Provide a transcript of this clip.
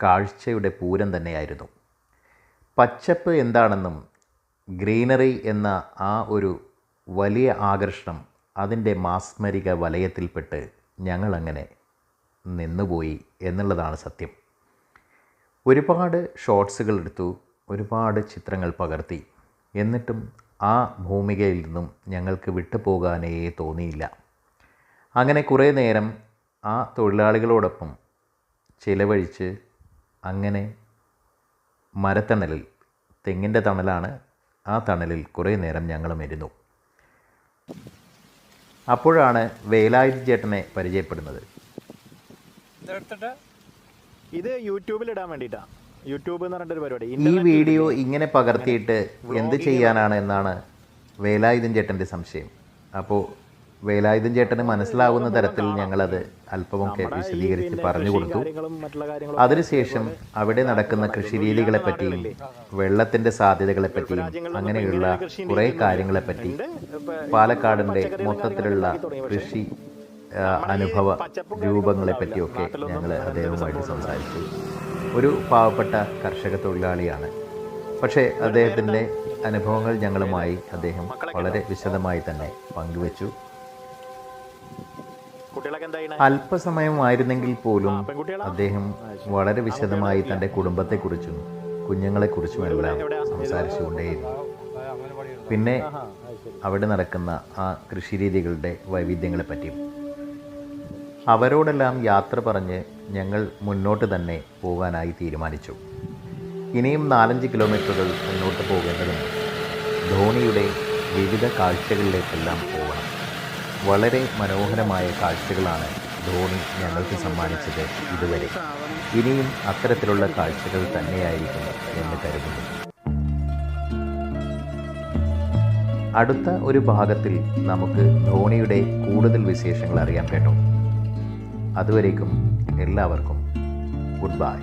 കാഴ്ചയുടെ പൂരം തന്നെയായിരുന്നു. പച്ചപ്പ് എന്താണെന്നും ഗ്രീനറി എന്ന ആ ഒരു വലിയ ആകർഷണം, അതിൻ്റെ മാസ്മരിക വലയത്തിൽപ്പെട്ട് ഞങ്ങളങ്ങനെ നിന്നുപോയി എന്നുള്ളതാണ് സത്യം. ഒരുപാട് ഷോട്ട്സുകൾ എടുത്തു, ഒരുപാട് ചിത്രങ്ങൾ പകർത്തി. എന്നിട്ടും ആ ഭൂമികയിൽ നിന്നും ഞങ്ങൾക്ക് വിട്ടുപോകാനേ തോന്നിയില്ല. അങ്ങനെ കുറേ നേരം ആ തൊഴിലാളികളോടൊപ്പം ചിലവഴിച്ച് അങ്ങനെ മരത്തണലിൽ, തെങ്ങിൻ്റെ തണലാണ്, ആ തണലിൽ കുറേ നേരം ഞങ്ങളും ഇരുന്നു. അപ്പോഴാണ് വേലായുധ ചേട്ടനെ പരിചയപ്പെടുന്നത്. ഇത് യൂട്യൂബിൽ ഇടാൻ വേണ്ടിയിട്ടാണ്. യൂട്യൂബ് എന്ന് പറഞ്ഞിട്ടൊരു പരിപാടി. ഈ വീഡിയോ ഇങ്ങനെ പകർത്തിയിട്ട് എന്ത് ചെയ്യാനാണ് എന്നാണ് വേലായുധൻ ചേട്ടൻ്റെ സംശയം. അപ്പോൾ വേലായുധൻ ചേട്ടന് മനസ്സിലാവുന്ന തരത്തിൽ ഞങ്ങളത് അല്പമൊക്കെ വിശദീകരിച്ച് പറഞ്ഞു കൊടുത്തു. അതിനുശേഷം അവിടെ നടക്കുന്ന കൃഷിരീതികളെപ്പറ്റിയും വെള്ളത്തിൻ്റെ സാധ്യതകളെപ്പറ്റിയും അങ്ങനെയുള്ള കുറേ കാര്യങ്ങളെപ്പറ്റി, പാലക്കാടിൻ്റെ മൊത്തത്തിലുള്ള കൃഷി അനുഭവ രൂപങ്ങളെപ്പറ്റിയൊക്കെ ഞങ്ങൾ അദ്ദേഹവുമായിട്ട് സംസാരിച്ചു. ഒരു പാവപ്പെട്ട കർഷക തൊഴിലാളിയാണ്. പക്ഷേ അദ്ദേഹത്തിൻ്റെ അനുഭവങ്ങൾ ഞങ്ങളുമായി അദ്ദേഹം വളരെ വിശദമായി തന്നെ പങ്കുവച്ചു. അല്പസമയമായിരുന്നെങ്കിൽ പോലും അദ്ദേഹം വളരെ വിശദമായി തൻ്റെ കുടുംബത്തെക്കുറിച്ചും കുഞ്ഞുങ്ങളെക്കുറിച്ചുമെല്ലാം സംസാരിച്ചുകൊണ്ടേയിരുന്നു. പിന്നെ അവിടെ നടക്കുന്ന ആ കൃഷിരീതികളുടെ വൈവിധ്യങ്ങളെപ്പറ്റിയും. അവരോടെല്ലാം യാത്ര പറഞ്ഞ് ഞങ്ങൾ മുന്നോട്ട് തന്നെ പോകാനായി തീരുമാനിച്ചു. ഇനിയും 4-5 കിലോമീറ്ററുകൾ മുന്നോട്ട് പോകേണ്ടതുണ്ട്. ധോണിയുടെ വിവിധ കാഴ്ചകളിലേക്കെല്ലാം പോകണം. വളരെ മനോഹരമായ കാഴ്ചകളാണ് ധോണി ഞങ്ങൾക്ക് സമ്മാനിച്ചത് ഇതുവരെ. ഇനിയും അത്തരത്തിലുള്ള കാഴ്ചകൾ തന്നെയായിരിക്കും എന്ന് കരുതുന്നു. അടുത്ത ഒരു ഭാഗത്തിൽ നമുക്ക് ധോണിയുടെ കൂടുതൽ വിശേഷങ്ങൾ അറിയാൻ കേട്ടോ. അതുവരേക്കും എല്ലാവർക്കും ഗുഡ് ബൈ.